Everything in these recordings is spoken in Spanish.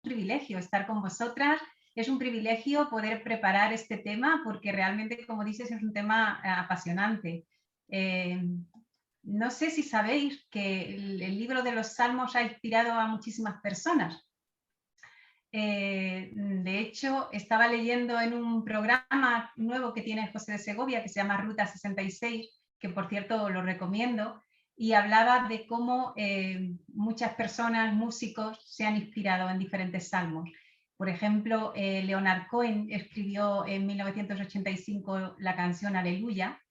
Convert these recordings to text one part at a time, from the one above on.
privilegio estar con vosotras, es un privilegio poder preparar este tema porque realmente, como dices, es un tema apasionante. Eh, no sé si sabéis que el libro de los Salmos ha inspirado a muchísimas personas. De hecho, estaba leyendo en un programa nuevo que tiene José de Segovia, que se llama Ruta 66, que por cierto lo recomiendo, y hablaba de cómo muchas personas, músicos, se han inspirado en diferentes salmos. Por ejemplo, Leonard Cohen escribió en 1985 la canción Aleluya,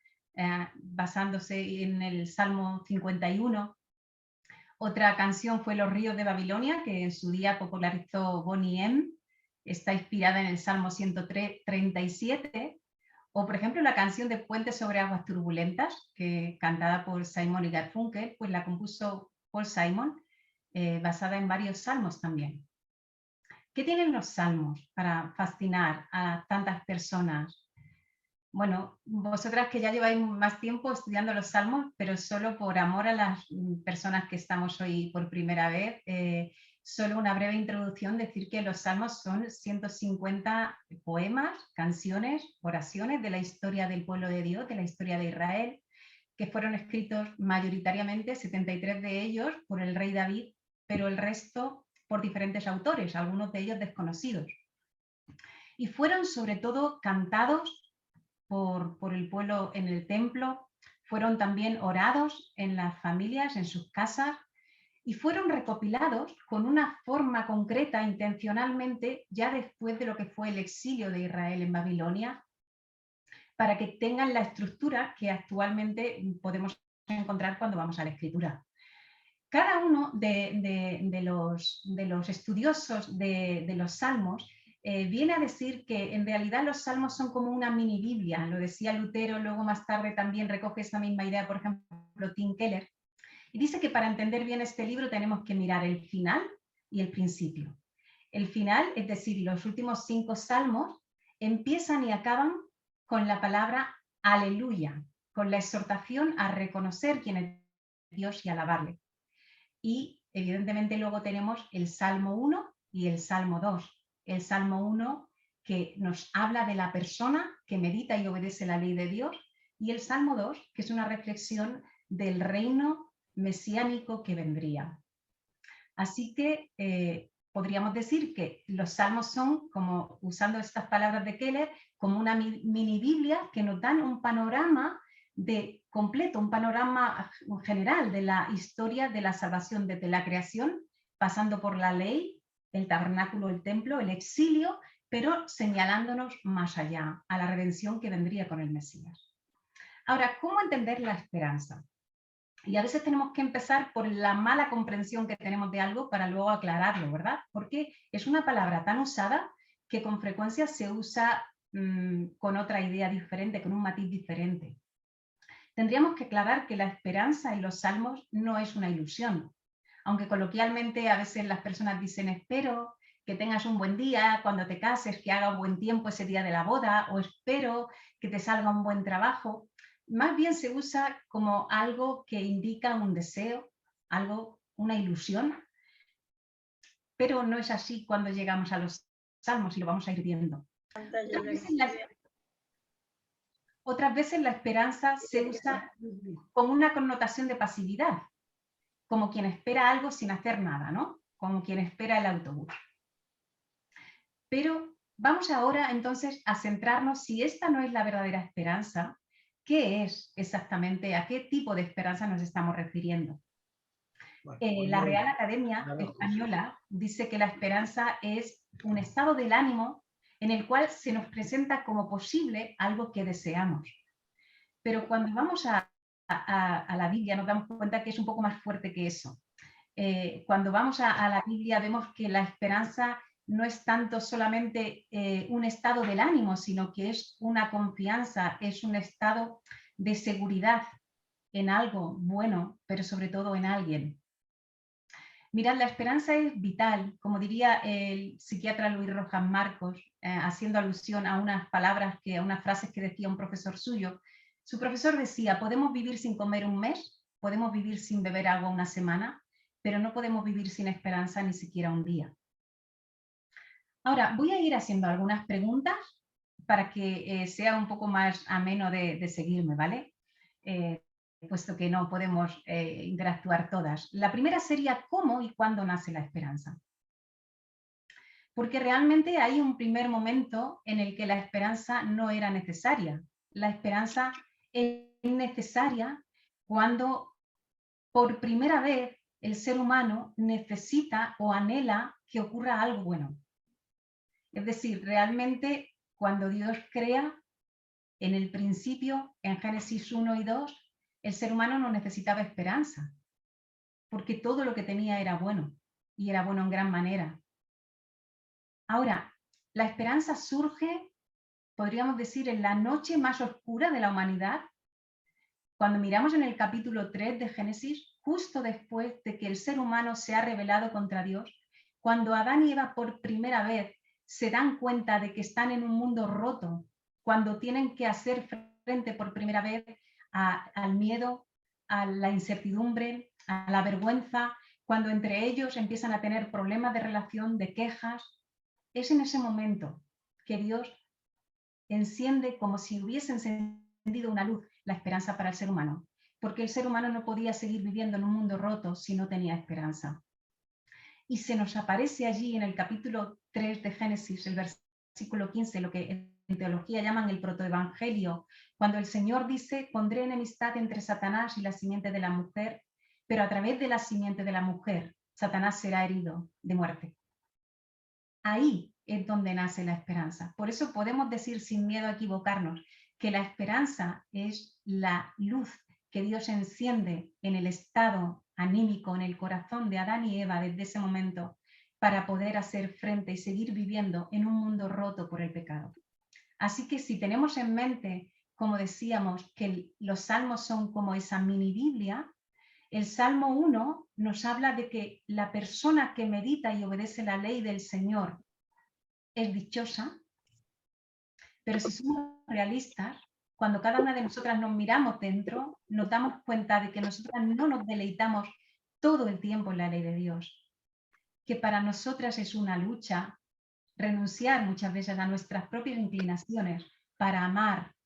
basándose en el Salmo 51. Otra canción fue Los ríos de Babilonia, que en su día popularizó Bonnie M. Está inspirada en el Salmo 137. O, por ejemplo, la canción de Puentes sobre aguas turbulentas, que cantada por Simon y Garfunkel, pues la compuso Paul Simon, basada en varios salmos también. ¿Qué tienen los salmos para fascinar a tantas personas? Bueno, vosotras que ya lleváis más tiempo estudiando los salmos, pero solo por amor a las personas que estamos hoy por primera vez, solo una breve introducción, decir que los salmos son 150 poemas, canciones, oraciones de la historia del pueblo de Dios, de la historia de Israel, que fueron escritos mayoritariamente, 73 de ellos, por el rey David, pero el resto por diferentes autores, algunos de ellos desconocidos. Y fueron sobre todo cantados por el pueblo en el templo, fueron también orados en las familias, en sus casas, y fueron recopilados con una forma concreta intencionalmente ya después de lo que fue el exilio de Israel en Babilonia, para que tengan la estructura que actualmente podemos encontrar cuando vamos a la escritura. Cada uno de los estudiosos de los salmos viene a decir que en realidad los salmos son como una mini Biblia, lo decía Lutero, luego más tarde también recoge esa misma idea, por ejemplo, Tim Keller, y dice que para entender bien este libro tenemos que mirar el final y el principio. El final, es decir, los últimos 5 salmos, empiezan y acaban con la palabra aleluya, con la exhortación a reconocer quién es Dios y alabarle. Y evidentemente luego tenemos el Salmo 1 y el Salmo 2. El Salmo 1 que nos habla de la persona que medita y obedece la ley de Dios, y el Salmo 2 que es una reflexión del reino mesiánico que vendría. Así que podríamos decir que los salmos son, como usando estas palabras de Keller, como una mini Biblia que nos dan un panorama completo, un panorama general de la historia de la salvación desde la creación, pasando por la ley, el tabernáculo, el templo, el exilio, pero señalándonos más allá, a la redención que vendría con el Mesías. Ahora, ¿cómo entender la esperanza? Y a veces tenemos que empezar por la mala comprensión que tenemos de algo para luego aclararlo, ¿verdad? Porque es una palabra tan usada que con frecuencia se usa con otra idea diferente, con un matiz diferente. Tendríamos que aclarar que la esperanza en los salmos no es una ilusión. Aunque coloquialmente a veces las personas dicen espero que tengas un buen día cuando te cases, que haga un buen tiempo ese día de la boda, o espero que te salga un buen trabajo. Más bien se usa como algo que indica un deseo, algo, una ilusión, pero no es así cuando llegamos a los salmos y lo vamos a ir viendo. Otras veces la esperanza se usa con una connotación de pasividad, como quien espera algo sin hacer nada, ¿no? Como quien espera el autobús. Pero vamos ahora entonces a centrarnos, si esta no es la verdadera esperanza, ¿qué es exactamente? ¿A qué tipo de esperanza nos estamos refiriendo? La Real Academia Española dice que la esperanza es un estado del ánimo en el cual se nos presenta como posible algo que deseamos. Pero cuando vamos a la Biblia nos damos cuenta que es un poco más fuerte que eso. Cuando vamos a la Biblia vemos que la esperanza no es tanto solamente un estado del ánimo, sino que es una confianza, es un estado de seguridad en algo bueno, pero sobre todo en alguien. Mirad, la esperanza es vital, como diría el psiquiatra Luis Rojas Marcos, haciendo alusión a unas palabras, a unas frases que decía un profesor suyo. Su profesor decía, podemos vivir sin comer un mes, podemos vivir sin beber agua una semana, pero no podemos vivir sin esperanza ni siquiera un día. Ahora, voy a ir haciendo algunas preguntas para que sea un poco más ameno de seguirme, ¿vale? Puesto que no podemos interactuar todas. La primera sería ¿cómo y cuándo nace la esperanza? Porque realmente hay un primer momento en el que la esperanza no era necesaria. La esperanza es necesaria cuando por primera vez el ser humano necesita o anhela que ocurra algo bueno. Es decir, realmente cuando Dios crea, en el principio, en Génesis 1 y 2, el ser humano no necesitaba esperanza, porque todo lo que tenía era bueno, y era bueno en gran manera. Ahora, la esperanza surge, podríamos decir, en la noche más oscura de la humanidad, cuando miramos en el capítulo 3 de Génesis, justo después de que el ser humano se ha rebelado contra Dios, cuando Adán y Eva por primera vez se dan cuenta de que están en un mundo roto, cuando tienen que hacer frente por primera vez al miedo, a la incertidumbre, a la vergüenza, cuando entre ellos empiezan a tener problemas de relación, de quejas, es en ese momento que Dios enciende como si hubiese encendido una luz, la esperanza para el ser humano, porque el ser humano no podía seguir viviendo en un mundo roto si no tenía esperanza. Y se nos aparece allí en el capítulo 3 de Génesis, el versículo 15, lo que en teología llaman el protoevangelio, cuando el Señor dice, pondré enemistad entre Satanás y la simiente de la mujer, pero a través de la simiente de la mujer, Satanás será herido de muerte. Ahí es donde nace la esperanza. Por eso podemos decir sin miedo a equivocarnos que la esperanza es la luz que Dios enciende en el estado anímico, en el corazón de Adán y Eva desde ese momento para poder hacer frente y seguir viviendo en un mundo roto por el pecado. Así que si tenemos en mente, como decíamos, que los salmos son como esa mini Biblia, el Salmo 1 nos habla de que la persona que medita y obedece la ley del Señor es dichosa, pero si somos realistas, cuando cada una de nosotras nos miramos dentro, nos damos cuenta de que nosotras no nos deleitamos todo el tiempo en la ley de Dios, que para nosotras es una lucha renunciar muchas veces a nuestras propias inclinaciones para amar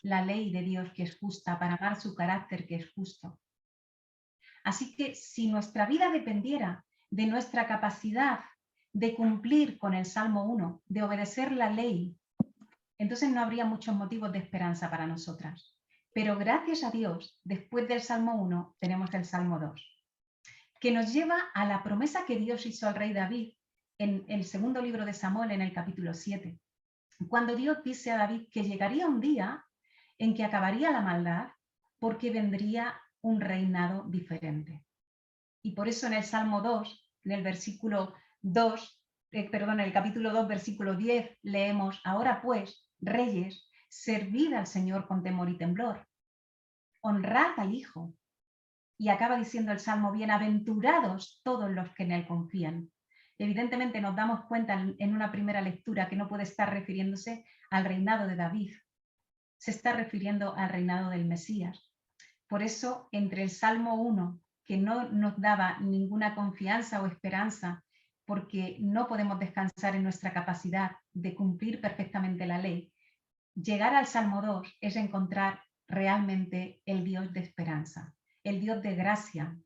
la ley de Dios que es justa, para amar su carácter que es justo. Así que si nuestra vida dependiera de nuestra capacidad de cumplir con el Salmo 1, de obedecer la ley, entonces no habría muchos motivos de esperanza para nosotras. Pero gracias a Dios, después del Salmo 1 tenemos el Salmo 2, que nos lleva a la promesa que Dios hizo al rey David en el segundo libro de Samuel, en el capítulo 7, cuando Dios dice a David que llegaría un día en que acabaría la maldad porque vendría un reinado diferente. Y por eso en el Salmo 2, en el versículo 2, en el capítulo 2, versículo 10, leemos, ahora pues, reyes, servid al Señor con temor y temblor, honrad al Hijo. Y acaba diciendo el Salmo, bienaventurados todos los que en él confían. Evidentemente nos damos cuenta en una primera lectura que no puede estar refiriéndose al reinado de David, se está refiriendo al reinado del Mesías. Por eso, entre el Salmo 1, que no nos daba ninguna confianza o esperanza, porque no podemos descansar en nuestra capacidad de cumplir perfectamente la ley, llegar al Salmo 2 es encontrar realmente el Dios de esperanza, el Dios de gracia,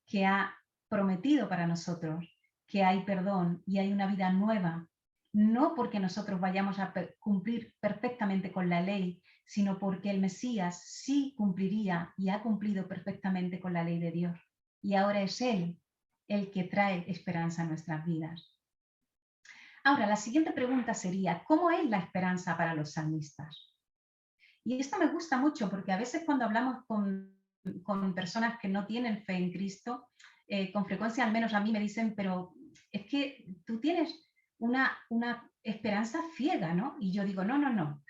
que ha prometido para nosotros que hay perdón y hay una vida nueva, no porque nosotros vayamos a cumplir perfectamente con la ley, sino porque el Mesías sí cumpliría y ha cumplido perfectamente con la ley de Dios. Y ahora es Él el que trae esperanza a nuestras vidas. Ahora, la siguiente pregunta sería, ¿cómo es la esperanza para los salmistas? Y esto me gusta mucho porque a veces cuando hablamos con personas que no tienen fe en Cristo, con frecuencia al menos a mí me dicen, pero es que tú tienes una esperanza ciega, ¿no? Y yo digo, no, no, no,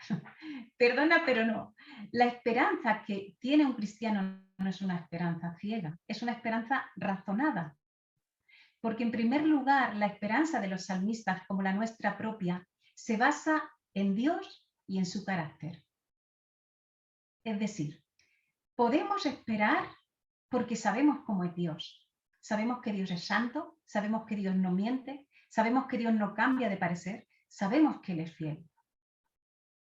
perdona, pero no. La esperanza que tiene un cristiano no es una esperanza ciega, es una esperanza razonada. Porque en primer lugar, la esperanza de los salmistas, como la nuestra propia, se basa en Dios y en su carácter. Es decir, podemos esperar porque sabemos cómo es Dios. Sabemos que Dios es santo, sabemos que Dios no miente, sabemos que Dios no cambia de parecer, sabemos que Él es fiel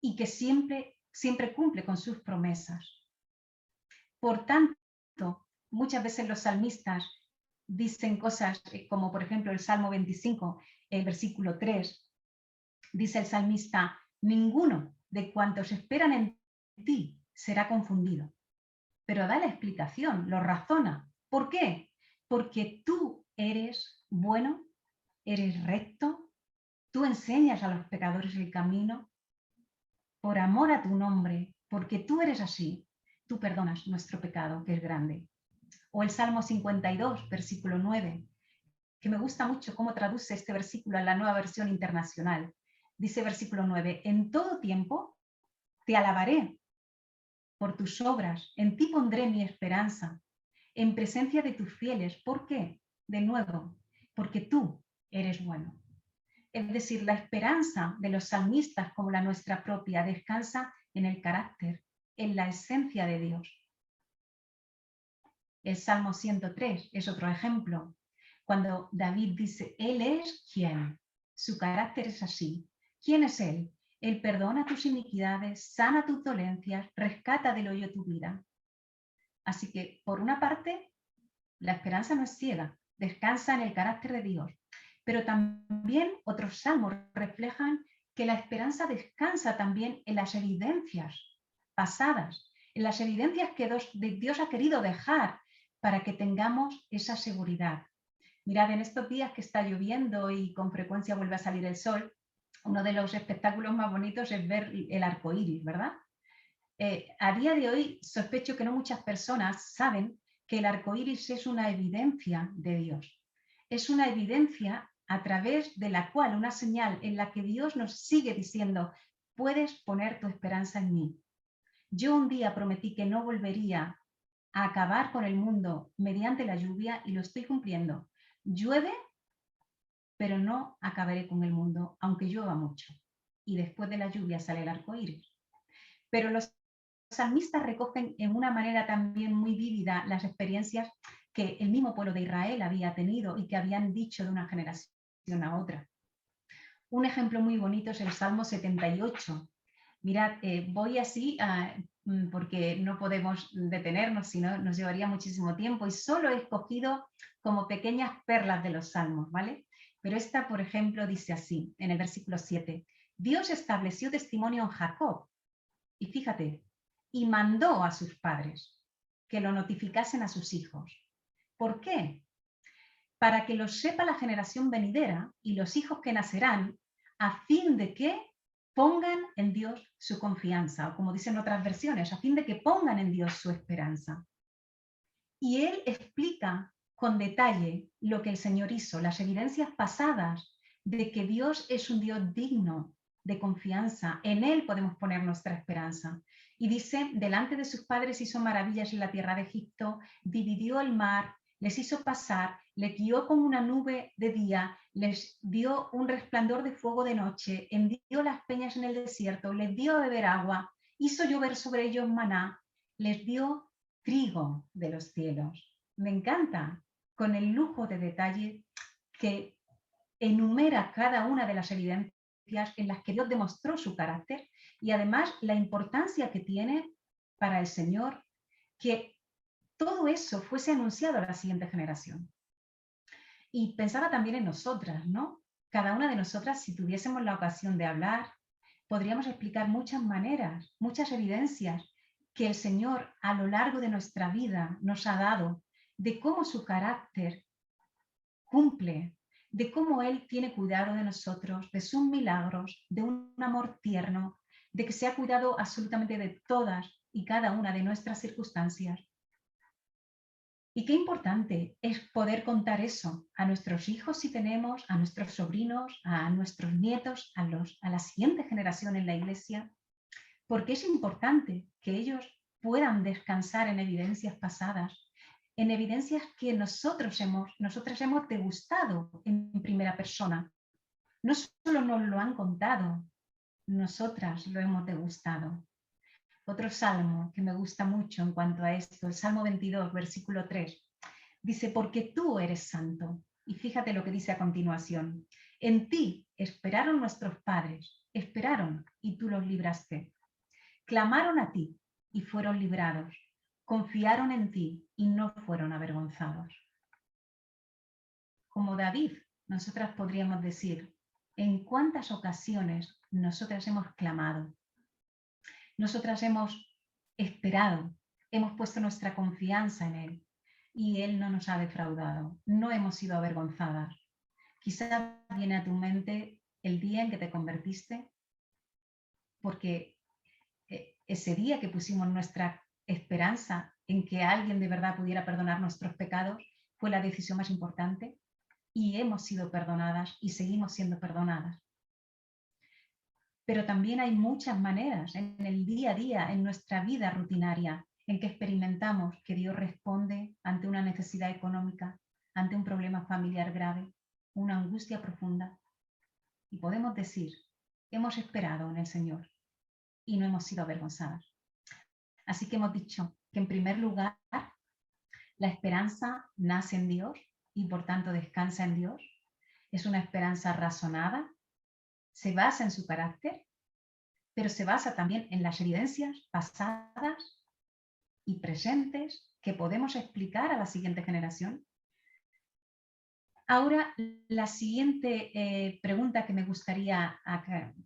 y que siempre cumple con sus promesas. Por tanto, muchas veces los salmistas dicen cosas como, por ejemplo, el Salmo 25, el versículo 3, dice el salmista: ninguno de cuantos esperan en ti será confundido. Pero da la explicación, lo razona. ¿Por qué? Porque tú eres bueno, eres recto, tú enseñas a los pecadores el camino, por amor a tu nombre, porque tú eres así, tú perdonas nuestro pecado, que es grande. O el Salmo 52, versículo 9, que me gusta mucho cómo traduce este versículo en la Nueva Versión Internacional. Dice versículo 9, en todo tiempo te alabaré por tus obras, en ti pondré mi esperanza, en presencia de tus fieles. ¿Por qué? De nuevo, porque tú eres bueno. Es decir, la esperanza de los salmistas, como la nuestra propia, descansa en el carácter, en la esencia de Dios. El Salmo 103 es otro ejemplo. Cuando David dice, Él es quien, su carácter es así. ¿Quién es Él? Él perdona tus iniquidades, sana tus dolencias, rescata del hoyo tu vida. Así que, por una parte, la esperanza no es ciega, descansa en el carácter de Dios. Pero también otros salmos reflejan que la esperanza descansa también en las evidencias pasadas, en las evidencias que Dios ha querido dejar para que tengamos esa seguridad. Mirad, en estos días que está lloviendo y con frecuencia vuelve a salir el sol, uno de los espectáculos más bonitos es ver el arco iris, ¿verdad? A día de hoy sospecho que no muchas personas saben que el arco iris es una evidencia de Dios. Es una evidencia a través de la cual, una señal en la que Dios nos sigue diciendo, puedes poner tu esperanza en mí. Yo un día prometí que no volvería a acabar con el mundo mediante la lluvia y lo estoy cumpliendo. Llueve, pero no acabaré con el mundo, aunque llueva mucho. Y después de la lluvia sale el arco iris. Pero los salmistas recogen en una manera también muy vívida las experiencias que el mismo pueblo de Israel había tenido y que habían dicho de una generación a otra. Un ejemplo muy bonito es el Salmo 78. Mirad, voy así porque no podemos detenernos, sino nos llevaría muchísimo tiempo, y solo he escogido como pequeñas perlas de los salmos, ¿vale? Pero esta, por ejemplo, dice así, en el versículo 7, Dios estableció testimonio en Jacob, y fíjate, y mandó a sus padres que lo notificasen a sus hijos. ¿Por qué? Para que lo sepa la generación venidera y los hijos que nacerán, a fin de que pongan en Dios su confianza, o como dicen otras versiones, a fin de que pongan en Dios su esperanza. Y él explica con detalle lo que el Señor hizo, las evidencias pasadas de que Dios es un Dios digno de confianza. En Él podemos poner nuestra esperanza. Y dice, delante de sus padres hizo maravillas en la tierra de Egipto, dividió el mar, les hizo pasar, les guió con una nube de día, les dio un resplandor de fuego de noche, envió las peñas en el desierto, les dio a beber agua, hizo llover sobre ellos maná, les dio trigo de los cielos. Me encanta, con el lujo de detalle que enumera cada una de las evidencias en las que Dios demostró su carácter y además la importancia que tiene para el Señor que todo eso fuese anunciado a la siguiente generación. Y pensaba también en nosotras, ¿no? Cada una de nosotras, si tuviésemos la ocasión de hablar, podríamos explicar muchas maneras, muchas evidencias que el Señor a lo largo de nuestra vida nos ha dado de cómo su carácter cumple, de cómo Él tiene cuidado de nosotros, de sus milagros, de un amor tierno, de que se ha cuidado absolutamente de todas y cada una de nuestras circunstancias. Y qué importante es poder contar eso a nuestros hijos si tenemos, a nuestros sobrinos, a nuestros nietos, a la siguiente generación en la iglesia, porque es importante que ellos puedan descansar en evidencias pasadas, en evidencias que nosotras hemos degustado en primera persona. No solo nos lo han contado, nosotras lo hemos degustado. Otro salmo que me gusta mucho en cuanto a esto, el Salmo 22, versículo 3, dice, porque tú eres santo. Y fíjate lo que dice a continuación, En ti esperaron nuestros padres, esperaron y tú los libraste. Clamaron a ti y fueron librados. Confiaron en ti y no fueron avergonzados. Como David, nosotras podríamos decir, ¿en cuántas ocasiones nosotras hemos clamado? Nosotras hemos esperado, hemos puesto nuestra confianza en Él y Él no nos ha defraudado, no hemos sido avergonzadas. Quizá viene a tu mente el día en que te convertiste, porque ese día que pusimos nuestra esperanza en que alguien de verdad pudiera perdonar nuestros pecados fue la decisión más importante y hemos sido perdonadas y seguimos siendo perdonadas. Pero también hay muchas maneras en el día a día, en nuestra vida rutinaria, en que experimentamos que Dios responde ante una necesidad económica, ante un problema familiar grave, una angustia profunda. Y podemos decir, hemos esperado en el Señor y no hemos sido avergonzadas. Así que hemos dicho que en primer lugar, la esperanza nace en Dios y por tanto descansa en Dios. Es una esperanza razonada, se basa en su carácter, pero se basa también en las evidencias pasadas y presentes que podemos explicar a la siguiente generación. Ahora, la siguiente pregunta que me gustaría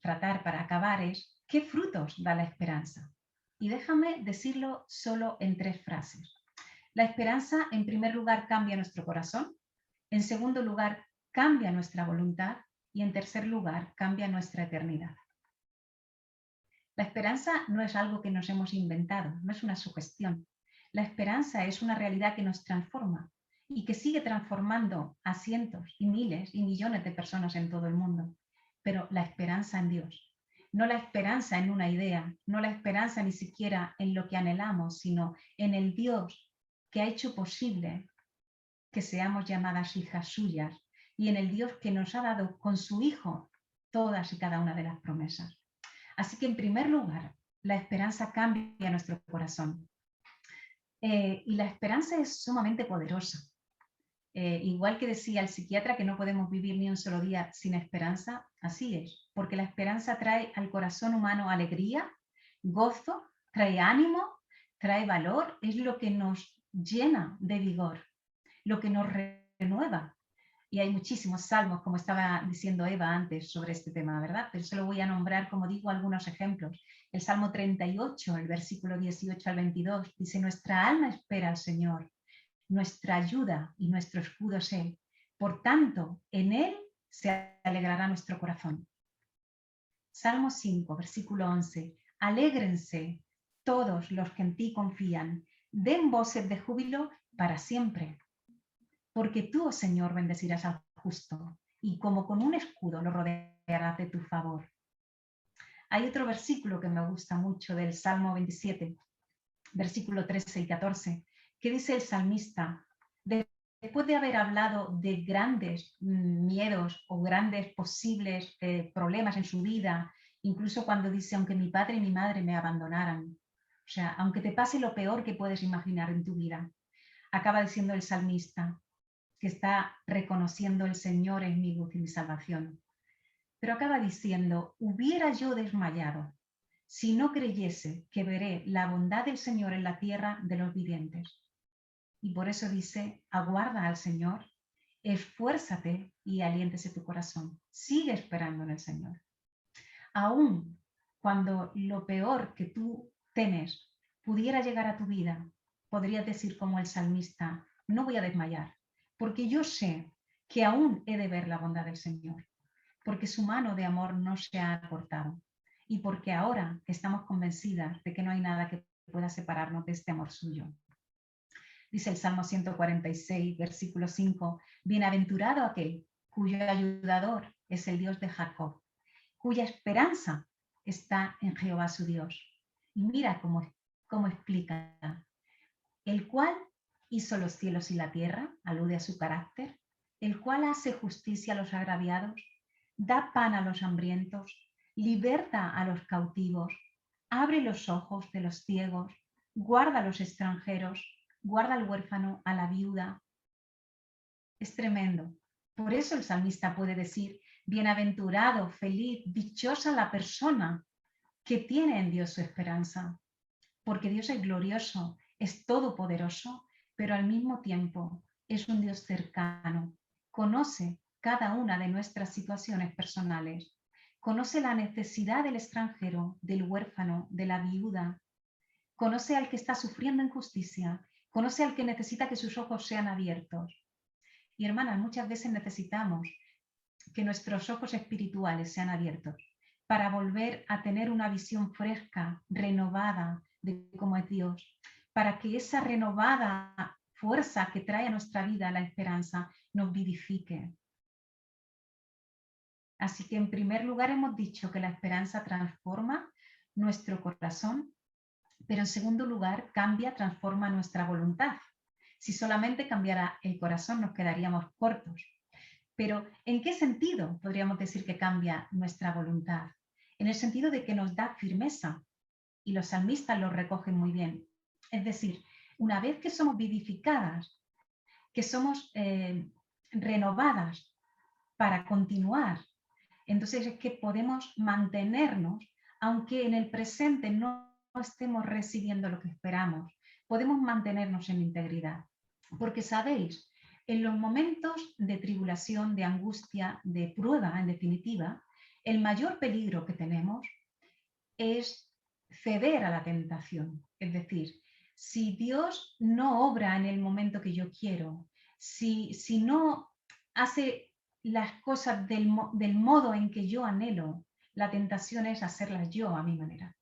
tratar para acabar es, ¿qué frutos da la esperanza? Y déjame decirlo solo en 3 frases. La esperanza, en primer lugar, cambia nuestro corazón. En segundo lugar, cambia nuestra voluntad. Y en tercer lugar, cambia nuestra eternidad. La esperanza no es algo que nos hemos inventado, no es una sugestión. La esperanza es una realidad que nos transforma y que sigue transformando a cientos y miles y millones de personas en todo el mundo. Pero la esperanza en Dios, no la esperanza en una idea, no la esperanza ni siquiera en lo que anhelamos, sino en el Dios que ha hecho posible que seamos llamadas hijas suyas y en el Dios que nos ha dado con su Hijo todas y cada una de las promesas. Así que en primer lugar, la esperanza cambia nuestro corazón. Y la esperanza es sumamente poderosa. Igual que decía el psiquiatra que no podemos vivir ni un solo día sin esperanza, así es, porque la esperanza trae al corazón humano alegría, gozo, trae ánimo, trae valor, es lo que nos llena de vigor, lo que nos renueva. Y hay muchísimos salmos, como estaba diciendo Eva antes, sobre este tema, ¿verdad? Pero solo voy a nombrar, como digo, algunos ejemplos. El Salmo 38, el versículo 18 al 22, dice, nuestra alma espera al Señor, nuestra ayuda y nuestro escudo es Él. Por tanto, en Él se alegrará nuestro corazón. Salmo 5, versículo 11, alégrense todos los que en ti confían, den voces de júbilo para siempre. Porque tú, oh Señor, bendecirás al justo y como con un escudo lo rodearás de tu favor. Hay otro versículo que me gusta mucho del Salmo 27, versículo 13 y 14, que dice el salmista, después de haber hablado de grandes miedos o grandes posibles problemas en su vida, incluso cuando dice, aunque mi padre y mi madre me abandonaran, o sea, aunque te pase lo peor que puedes imaginar en tu vida, acaba diciendo el salmista, que está reconociendo el Señor es mi luz y mi salvación. Pero acaba diciendo, hubiera yo desmayado si no creyese que veré la bondad del Señor en la tierra de los vivientes. Y por eso dice, aguarda al Señor, esfuérzate y aliéntese tu corazón. Sigue esperando en el Señor. Aún cuando lo peor que tú temes pudiera llegar a tu vida, podrías decir como el salmista, no voy a desmayar, porque yo sé que aún he de ver la bondad del Señor, porque su mano de amor no se ha cortado y porque ahora estamos convencidas de que no hay nada que pueda separarnos de este amor suyo. Dice el Salmo 146, versículo 5, bienaventurado aquel cuyo ayudador es el Dios de Jacob, cuya esperanza está en Jehová su Dios. Y mira cómo explica, el cual hizo los cielos y la tierra, alude a su carácter, el cual hace justicia a los agraviados, da pan a los hambrientos, liberta a los cautivos, abre los ojos de los ciegos, guarda a los extranjeros, guarda al huérfano, a la viuda. Es tremendo. Por eso el salmista puede decir, Bienaventurado, feliz, dichosa la persona que tiene en Dios su esperanza, porque Dios es glorioso, es todopoderoso, pero al mismo tiempo es un Dios cercano. Conoce cada una de nuestras situaciones personales. Conoce la necesidad del extranjero, del huérfano, de la viuda. Conoce al que está sufriendo injusticia. Conoce al que necesita que sus ojos sean abiertos. Y hermanas, muchas veces necesitamos que nuestros ojos espirituales sean abiertos para volver a tener una visión fresca, renovada de cómo es Dios, para que esa renovada fuerza que trae a nuestra vida la esperanza nos vivifique. Así que en primer lugar hemos dicho que la esperanza transforma nuestro corazón, pero en segundo lugar cambia, transforma nuestra voluntad. Si solamente cambiara el corazón nos quedaríamos cortos. Pero ¿en qué sentido podríamos decir que cambia nuestra voluntad? En el sentido de que nos da firmeza, y los salmistas lo recogen muy bien. Es decir, una vez que somos vivificadas, que somos renovadas para continuar, entonces es que podemos mantenernos, aunque en el presente no estemos recibiendo lo que esperamos, podemos mantenernos en integridad. Porque sabéis, en los momentos de tribulación, de angustia, de prueba, en definitiva, el mayor peligro que tenemos es ceder a la tentación. Es decir, si Dios no obra en el momento que yo quiero, si no hace las cosas del modo en que yo anhelo, la tentación es hacerlas yo a mi manera.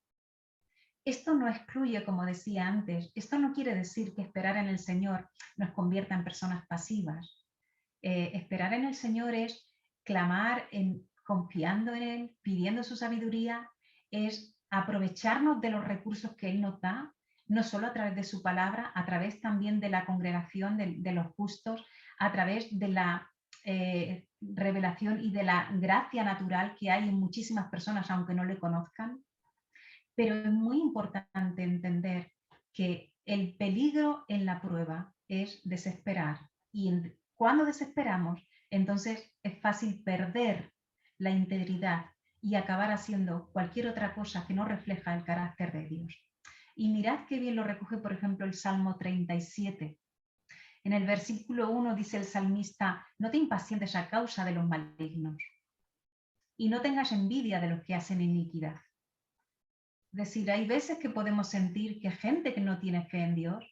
Esto no excluye, como decía antes, esto no quiere decir que esperar en el Señor nos convierta en personas pasivas. Esperar en el Señor es clamar, confiando en Él, pidiendo su sabiduría, es aprovecharnos de los recursos que Él nos da, no solo a través de su palabra, a través también de la congregación de los justos, a través de la revelación y de la gracia natural que hay en muchísimas personas, aunque no le conozcan. Pero es muy importante entender que el peligro en la prueba es desesperar. Y cuando desesperamos, entonces es fácil perder la integridad y acabar haciendo cualquier otra cosa que no refleja el carácter de Dios. Y mirad qué bien lo recoge, por ejemplo, el Salmo 37. En el versículo 1 dice el salmista: no te impacientes a causa de los malignos y no tengas envidia de los que hacen iniquidad. Es decir, hay veces que podemos sentir que gente que no tiene fe en Dios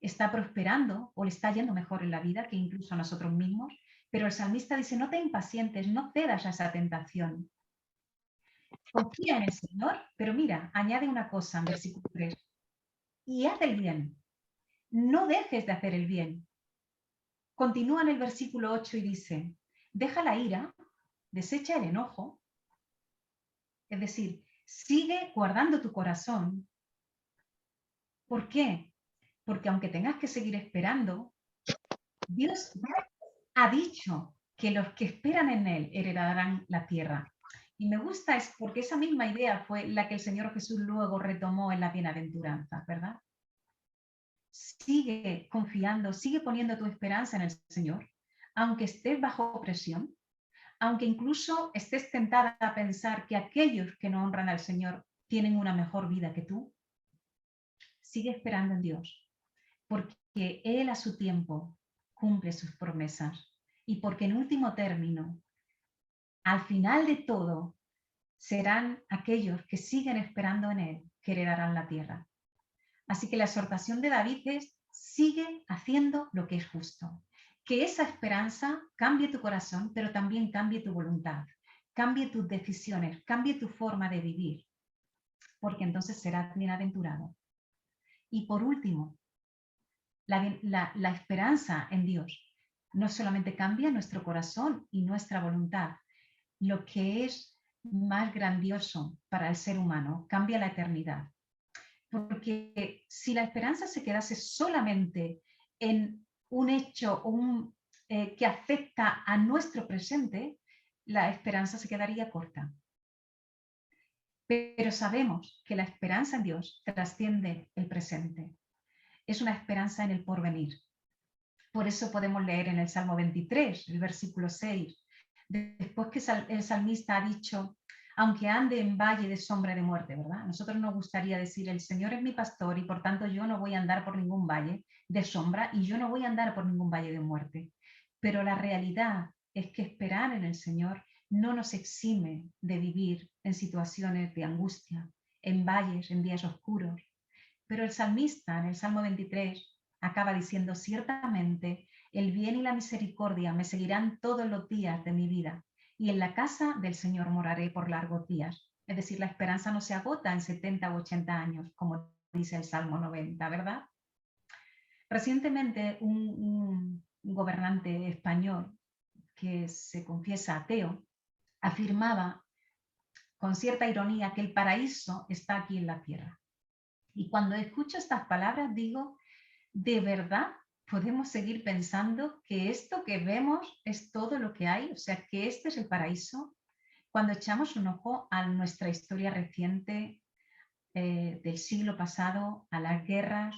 está prosperando o le está yendo mejor en la vida que incluso a nosotros mismos, pero el salmista dice: no te impacientes, no cedas a esa tentación. Confía en el Señor, pero mira, añade una cosa en versículo 3: y haz el bien, no dejes de hacer el bien. Continúa en el versículo 8 y dice: deja la ira, desecha el enojo, es decir, sigue guardando tu corazón. ¿Por qué? Porque aunque tengas que seguir esperando, Dios ha dicho que los que esperan en Él heredarán la tierra. Y me gusta es porque esa misma idea fue la que el Señor Jesús luego retomó en la bienaventuranza, ¿verdad? Sigue confiando, sigue poniendo tu esperanza en el Señor, aunque estés bajo presión, aunque incluso estés tentada a pensar que aquellos que no honran al Señor tienen una mejor vida que tú. Sigue esperando en Dios, porque Él a su tiempo cumple sus promesas y porque en último término, al final de todo, serán aquellos que siguen esperando en Él que heredarán la tierra. Así que la exhortación de David es: sigue haciendo lo que es justo. Que esa esperanza cambie tu corazón, pero también cambie tu voluntad, cambie tus decisiones, cambie tu forma de vivir, porque entonces serás bienaventurado. Y por último, la esperanza en Dios no solamente cambia nuestro corazón y nuestra voluntad, lo que es más grandioso para el ser humano, cambia la eternidad. Porque si la esperanza se quedase solamente en un hecho que afecta a nuestro presente, la esperanza se quedaría corta. Pero sabemos que la esperanza en Dios trasciende el presente. Es una esperanza en el porvenir. Por eso podemos leer en el Salmo 23, el versículo 6, después que el salmista ha dicho, aunque ande en valle de sombra de muerte, ¿verdad? A nosotros nos gustaría decir, el Señor es mi pastor y por tanto yo no voy a andar por ningún valle de sombra y yo no voy a andar por ningún valle de muerte. Pero la realidad es que esperar en el Señor no nos exime de vivir en situaciones de angustia, en valles, en días oscuros. Pero el salmista en el Salmo 23 acaba diciendo, ciertamente el bien y la misericordia me seguirán todos los días de mi vida y en la casa del Señor moraré por largos días. Es decir, la esperanza no se agota en 70 u 80 años, como dice el Salmo 90, ¿verdad? Recientemente un gobernante español que se confiesa ateo afirmaba con cierta ironía que el paraíso está aquí en la tierra. Y cuando escucho estas palabras digo, ¿de verdad podemos seguir pensando que esto que vemos es todo lo que hay? O sea, que este es el paraíso. Cuando echamos un ojo a nuestra historia reciente del siglo pasado, a las guerras,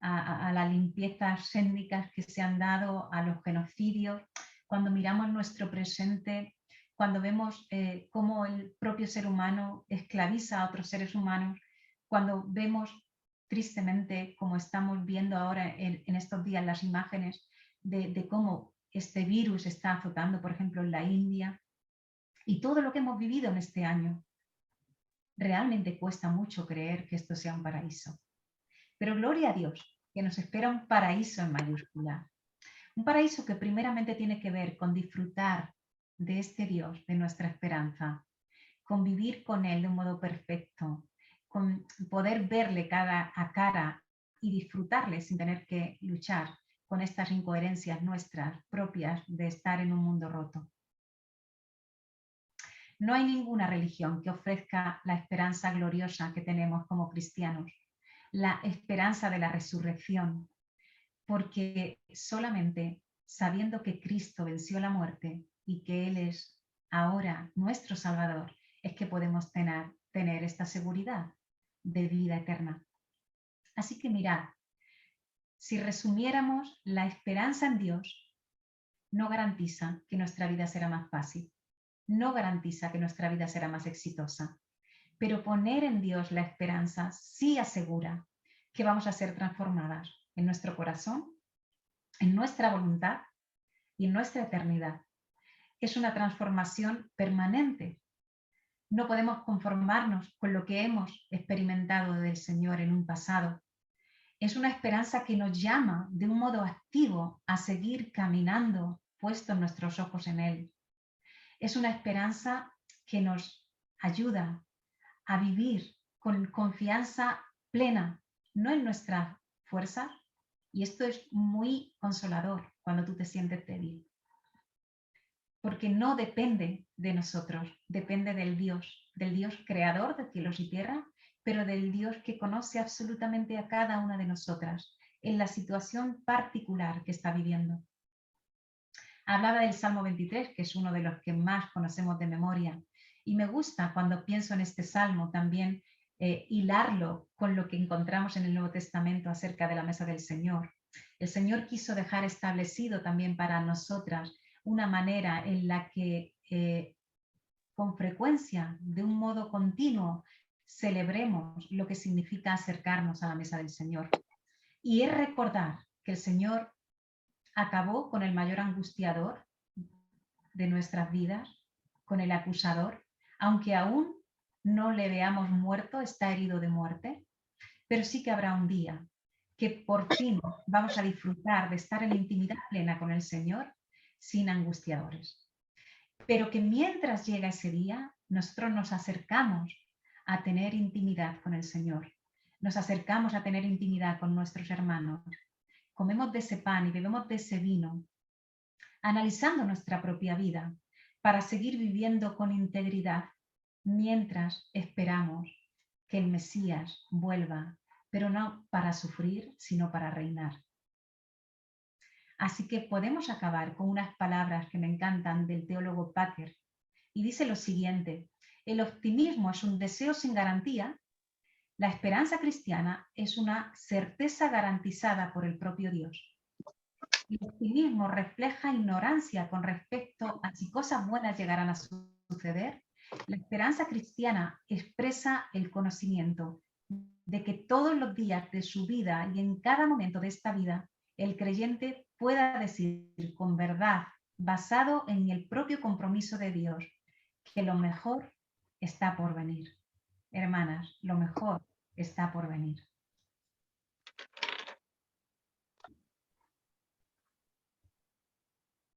a las limpiezas étnicas que se han dado, a los genocidios, cuando miramos nuestro presente, cuando vemos cómo el propio ser humano esclaviza a otros seres humanos, cuando vemos tristemente, como estamos viendo ahora en estos días las imágenes de cómo este virus está azotando, por ejemplo, en la India, y todo lo que hemos vivido en este año, realmente cuesta mucho creer que esto sea un paraíso. Pero gloria a Dios, que nos espera un paraíso en mayúscula. Un paraíso que primeramente tiene que ver con disfrutar de este Dios, de nuestra esperanza, con vivir con Él de un modo perfecto, con poder verle cara a cara y disfrutarle sin tener que luchar con estas incoherencias nuestras propias de estar en un mundo roto. No hay ninguna religión que ofrezca la esperanza gloriosa que tenemos como cristianos, la esperanza de la resurrección, porque solamente sabiendo que Cristo venció la muerte y que Él es ahora nuestro Salvador, es que podemos tener esta seguridad de vida eterna. Así que mirad, si resumiéramos, la esperanza en Dios no garantiza que nuestra vida será más fácil, no garantiza que nuestra vida será más exitosa, pero poner en Dios la esperanza sí asegura que vamos a ser transformadas en nuestro corazón, en nuestra voluntad y en nuestra eternidad. Es una transformación permanente. No podemos conformarnos con lo que hemos experimentado del Señor en un pasado. Es una esperanza que nos llama de un modo activo a seguir caminando puestos nuestros ojos en Él. Es una esperanza que nos ayuda a vivir con confianza plena, no en nuestra fuerza, y esto es muy consolador cuando tú te sientes débil, porque no depende de nosotros, depende del Dios creador de cielos y tierra, pero del Dios que conoce absolutamente a cada una de nosotras en la situación particular que está viviendo. Hablaba del Salmo 23, que es uno de los que más conocemos de memoria, y me gusta cuando pienso en este Salmo también hilarlo con lo que encontramos en el Nuevo Testamento acerca de la mesa del Señor. El Señor quiso dejar establecido también para nosotras una manera en la que con frecuencia, de un modo continuo, celebremos lo que significa acercarnos a la mesa del Señor. Y es recordar que el Señor acabó con el mayor angustiador de nuestras vidas, con el acusador, aunque aún no le veamos muerto, está herido de muerte, pero sí que habrá un día que por fin vamos a disfrutar de estar en intimidad plena con el Señor sin angustiadores. Pero que mientras llega ese día, nosotros nos acercamos a tener intimidad con el Señor, nos acercamos a tener intimidad con nuestros hermanos, comemos de ese pan y bebemos de ese vino, analizando nuestra propia vida para seguir viviendo con integridad mientras esperamos que el Mesías vuelva, pero no para sufrir, sino para reinar. Así que podemos acabar con unas palabras que me encantan del teólogo Packer, y dice lo siguiente: el optimismo es un deseo sin garantía, la esperanza cristiana es una certeza garantizada por el propio Dios. el optimismo refleja ignorancia con respecto a si cosas buenas llegarán a suceder, la esperanza cristiana expresa el conocimiento de que todos los días de su vida y en cada momento de esta vida, el creyente pueda decir con verdad, basado en el propio compromiso de Dios, que lo mejor está por venir. Hermanas, lo mejor está por venir.